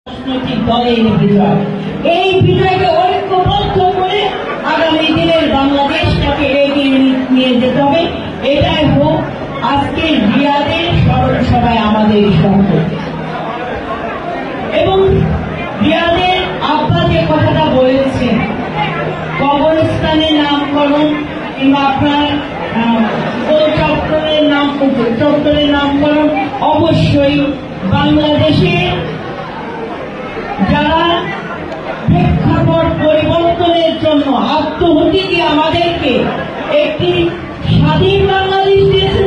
রাজনৈতিক দলের বিজয়। এই বিজয়কে ঐক্যবদ্ধ করে আগামী দিনের বাংলাদেশটাকে এগিয়ে নিয়ে যেতে হবে। এটাই হোক আজকের রিয়াদের স্মরণ সভায় আমাদের সংকল্প। এবং রিয়াদের আব্বা যে কথাটা বলেছেন, কবরস্থানের নামকরণ কিংবা আপনার চত্বরের নামকরণ অবশ্যই বাংলাদেশে যারা প্রেক্ষাপট পরিবর্তনের জন্য আত্মহুতি দিয়ে আমাদেরকে একটি স্বাধীন বাংলাদেশ দিয়েছে,